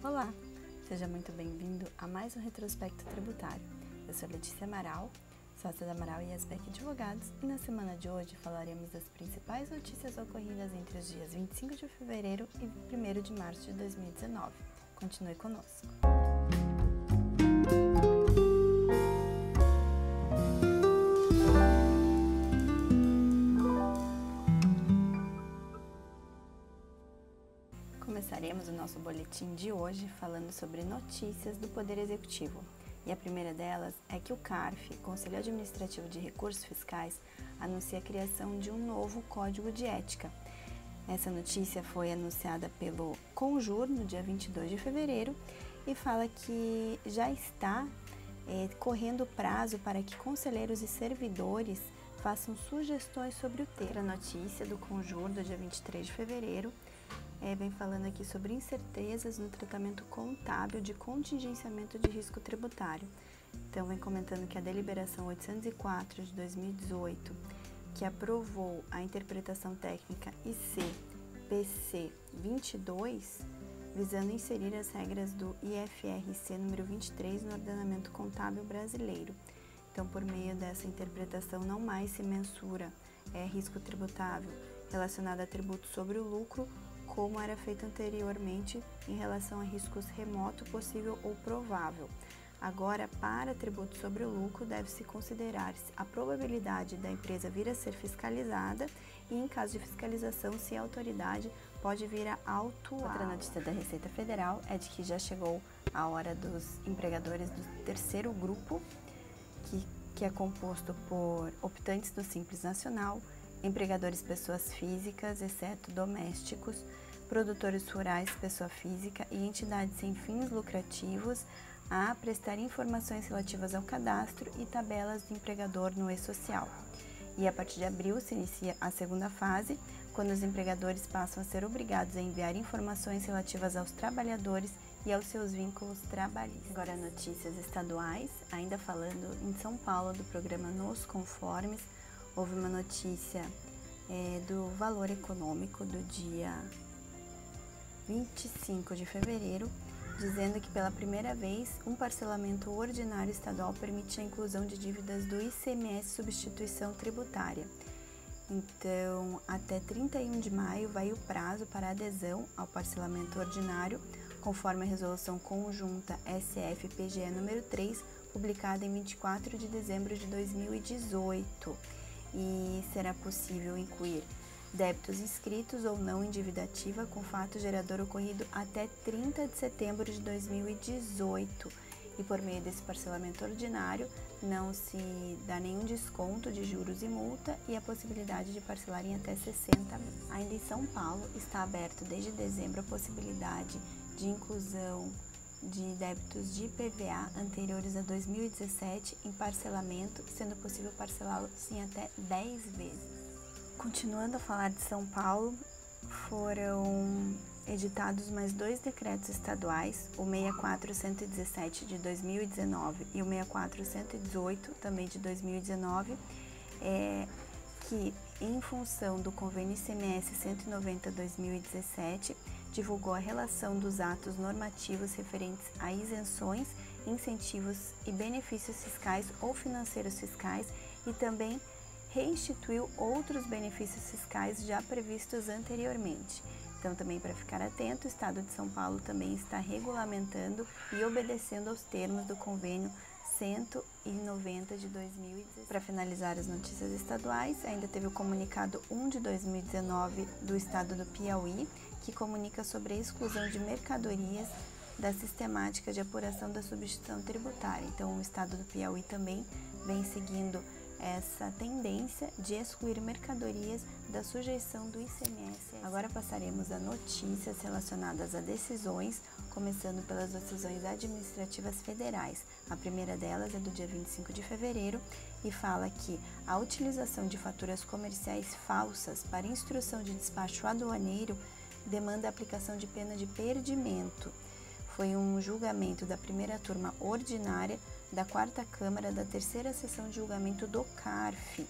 Olá, seja muito bem-vindo a mais um retrospecto tributário. Eu sou Letícia Amaral, sócia da Amaral e Asbeck Advogados, e na semana de hoje falaremos das principais notícias ocorridas entre os dias 25 de fevereiro e 1º de março de 2019. Continue conosco. Começaremos o nosso boletim de hoje falando sobre notícias do Poder Executivo. E a primeira delas é que o CARF, Conselho Administrativo de Recursos Fiscais, anuncia a criação de um novo Código de Ética. Essa notícia foi anunciada pelo CONJUR no dia 22 de fevereiro e fala que já está correndo o prazo para que conselheiros e servidores façam sugestões sobre o tema. A notícia do CONJUR do dia 23 de fevereiro vem falando aqui sobre incertezas no tratamento contábil de contingenciamento de risco tributário. Então, vem comentando que a deliberação 804 de 2018, que aprovou a interpretação técnica IC/PC 22, visando inserir as regras do IFRC número 23 no ordenamento contábil brasileiro. Então, por meio dessa interpretação, não mais se mensura risco tributável relacionado a tributo sobre o lucro, como era feito anteriormente em relação a riscos remoto, possível ou provável. Agora, para tributo sobre o lucro, deve-se considerar a probabilidade da empresa vir a ser fiscalizada e, em caso de fiscalização, se a autoridade pode vir a autuar. Outra notícia da Receita Federal é de que já chegou a hora dos empregadores do terceiro grupo, que é composto por optantes do Simples Nacional, empregadores pessoas físicas, exceto domésticos, produtores rurais, pessoa física e entidades sem fins lucrativos, a prestar informações relativas ao cadastro e tabelas do empregador no e-social. E a partir de abril se inicia a segunda fase, quando os empregadores passam a ser obrigados a enviar informações relativas aos trabalhadores e aos seus vínculos trabalhistas. Agora, notícias estaduais, ainda falando em São Paulo do programa Nos Conformes. Houve uma notícia do valor econômico do dia 25 de fevereiro, dizendo que pela primeira vez um parcelamento ordinário estadual permite a inclusão de dívidas do ICMS substituição tributária. Então, até 31 de maio vai o prazo para adesão ao parcelamento ordinário, conforme a resolução conjunta SF-PGE número 3, publicada em 24 de dezembro de 2018. E será possível incluir débitos inscritos ou não em dívida ativa com fato gerador ocorrido até 30 de setembro de 2018. E por meio desse parcelamento ordinário, não se dá nenhum desconto de juros e multa e a possibilidade de parcelar em até 60 meses. Ainda em São Paulo, está aberto desde dezembro a possibilidade de inclusão de débitos de IPVA anteriores a 2017 em parcelamento, sendo possível parcelá-los em até 10 vezes. Continuando a falar de São Paulo, foram editados mais 2 decretos estaduais, o 64117 de 2019 e o 64118 também de 2019, que em função do convênio ICMS 190/2017, divulgou a relação dos atos normativos referentes a isenções, incentivos e benefícios fiscais ou financeiros fiscais e também reinstituiu outros benefícios fiscais já previstos anteriormente. Então, também para ficar atento, o Estado de São Paulo também está regulamentando e obedecendo aos termos do convênio 190 de 2016. Para finalizar as notícias estaduais, ainda teve o comunicado 1 de 2019 do Estado do Piauí, que comunica sobre a exclusão de mercadorias da sistemática de apuração da substituição tributária. Então, o Estado do Piauí também vem seguindo essa tendência de excluir mercadorias da sujeição do ICMS. Agora passaremos a notícias relacionadas a decisões, começando pelas decisões administrativas federais. A primeira delas é do dia 25 de fevereiro e fala que a utilização de faturas comerciais falsas para instrução de despacho aduaneiro demanda a aplicação de pena de perdimento. Foi um julgamento da primeira turma ordinária da 4ª Câmara da 3ª Sessão de Julgamento do CARF.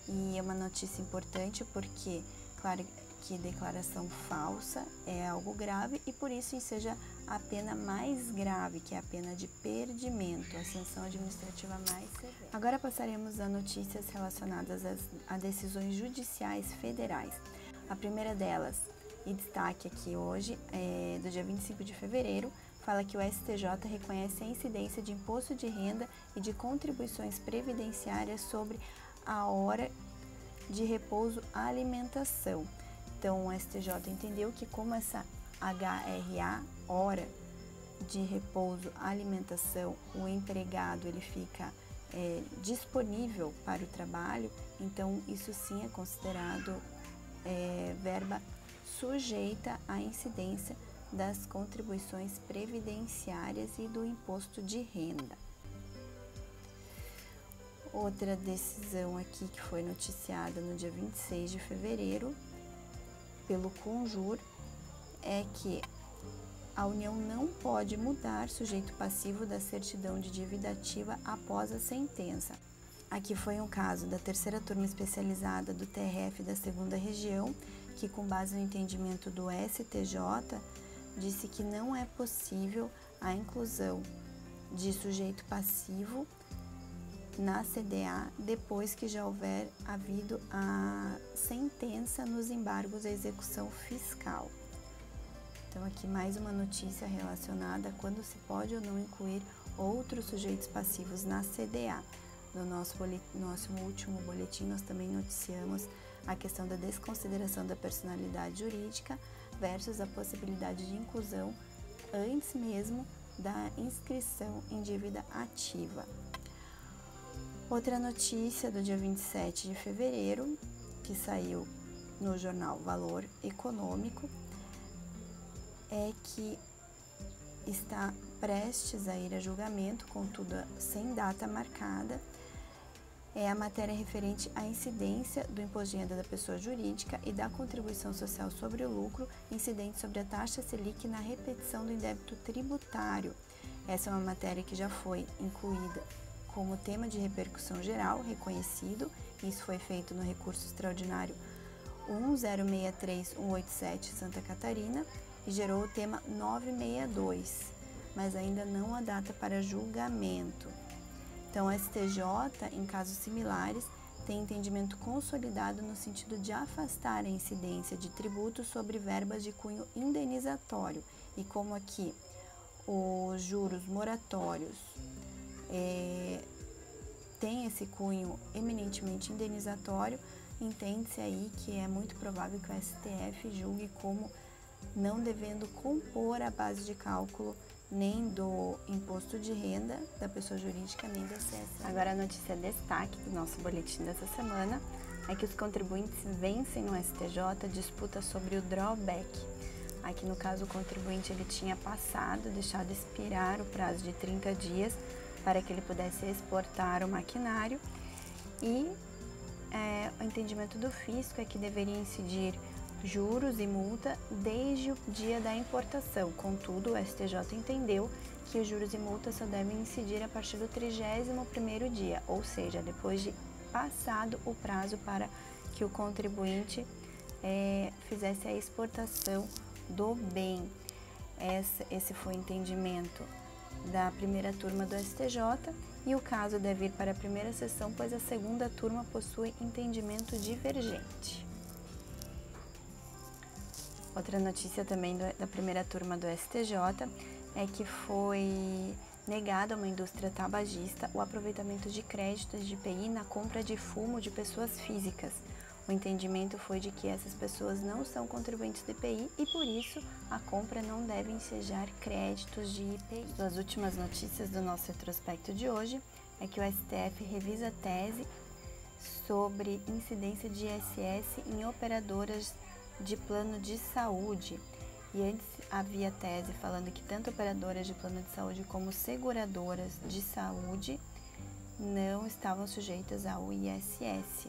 E é uma notícia importante porque, claro, que declaração falsa é algo grave e por isso enseja a pena mais grave, que é a pena de perdimento, a sanção administrativa mais severa. Agora passaremos a notícias relacionadas a decisões judiciais federais. A primeira delas, e destaque aqui hoje, é do dia 25 de fevereiro, fala que o STJ reconhece a incidência de imposto de renda e de contribuições previdenciárias sobre a hora de repouso alimentação. Então, o STJ entendeu que como essa HRA, hora de repouso alimentação, o empregado ele fica disponível para o trabalho, então isso sim é considerado verba sujeita à incidência das contribuições previdenciárias e do imposto de renda. Outra decisão aqui que foi noticiada no dia 26 de fevereiro pelo CONJUR é que a União não pode mudar sujeito passivo da certidão de dívida ativa após a sentença. Aqui foi um caso da terceira turma especializada do TRF da segunda região, que com base no entendimento do STJ, disse que não é possível a inclusão de sujeito passivo na CDA depois que já houver havido a sentença nos embargos à execução fiscal. Então aqui mais uma notícia relacionada a quando se pode ou não incluir outros sujeitos passivos na CDA. No nosso último boletim nós também noticiamos a questão da desconsideração da personalidade jurídica versus a possibilidade de inclusão antes mesmo da inscrição em dívida ativa. Outra notícia do dia 27 de fevereiro, que saiu no jornal Valor Econômico, é que está prestes a ir a julgamento, contudo sem data marcada, é a matéria referente à incidência do imposto de renda da pessoa jurídica e da contribuição social sobre o lucro incidente sobre a taxa Selic na repetição do indébito tributário. Essa é uma matéria que já foi incluída como tema de repercussão geral reconhecido. Isso foi feito no recurso extraordinário 1063187 Santa Catarina e gerou o tema 962, mas ainda não a data para julgamento. Então, a STJ, em casos similares, tem entendimento consolidado no sentido de afastar a incidência de tributos sobre verbas de cunho indenizatório. E como aqui os juros moratórios têm esse cunho eminentemente indenizatório, entende-se aí que é muito provável que o STF julgue como não devendo compor a base de cálculo nem do imposto de renda da pessoa jurídica, nem da CSLL. Agora a notícia destaque do nosso boletim dessa semana é que os contribuintes vencem no STJ a disputa sobre o drawback. Aqui no caso o contribuinte ele tinha deixado expirar o prazo de 30 dias para que ele pudesse exportar o maquinário e o entendimento do fisco é que deveria incidir juros e multa desde o dia da importação. Contudo, o STJ entendeu que os juros e multas só devem incidir a partir do 31º dia, ou seja, depois de passado o prazo para que o contribuinte fizesse a exportação do bem. Esse foi o entendimento da primeira turma do STJ e o caso deve ir para a primeira sessão, pois a segunda turma possui entendimento divergente. Outra notícia também da primeira turma do STJ é que foi negado a uma indústria tabagista o aproveitamento de créditos de IPI na compra de fumo de pessoas físicas. O entendimento foi de que essas pessoas não são contribuintes do IPI e, por isso, a compra não deve ensejar créditos de IPI. As últimas notícias do nosso retrospecto de hoje é que o STF revisa a tese sobre incidência de ISS em operadoras de plano de saúde. E antes havia tese falando que tanto operadoras de plano de saúde como seguradoras de saúde não estavam sujeitas ao ISS.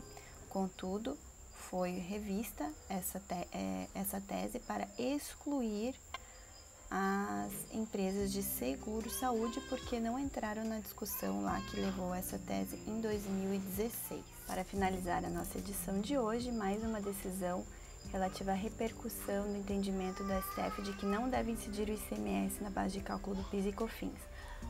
Contudo, foi revista essa tese para excluir as empresas de seguro-saúde porque não entraram na discussão lá que levou essa tese em 2016. Para finalizar a nossa edição de hoje, mais uma decisão relativa à repercussão do entendimento do STF de que não deve incidir o ICMS na base de cálculo do PIS e COFINS.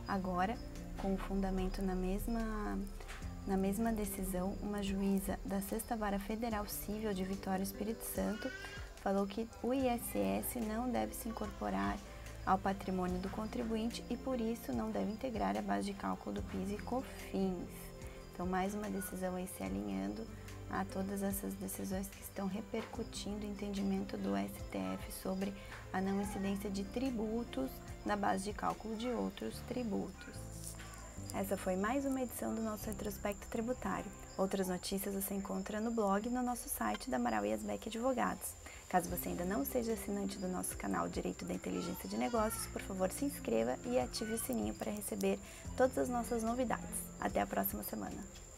Agora, com o fundamento na mesma decisão, uma juíza da 6ª Vara Federal Civil de Vitória, Espírito Santo, falou que o ISS não deve se incorporar ao patrimônio do contribuinte e, por isso, não deve integrar a base de cálculo do PIS e COFINS. Então, mais uma decisão aí se alinhando a todas essas decisões que estão repercutindo o entendimento do STF sobre a não incidência de tributos na base de cálculo de outros tributos. Essa foi mais uma edição do nosso retrospecto tributário. Outras notícias você encontra no blog e no nosso site da Amaral e Asbeck Advogados. Caso você ainda não seja assinante do nosso canal Direito da Inteligência de Negócios, por favor se inscreva e ative o sininho para receber todas as nossas novidades. Até a próxima semana!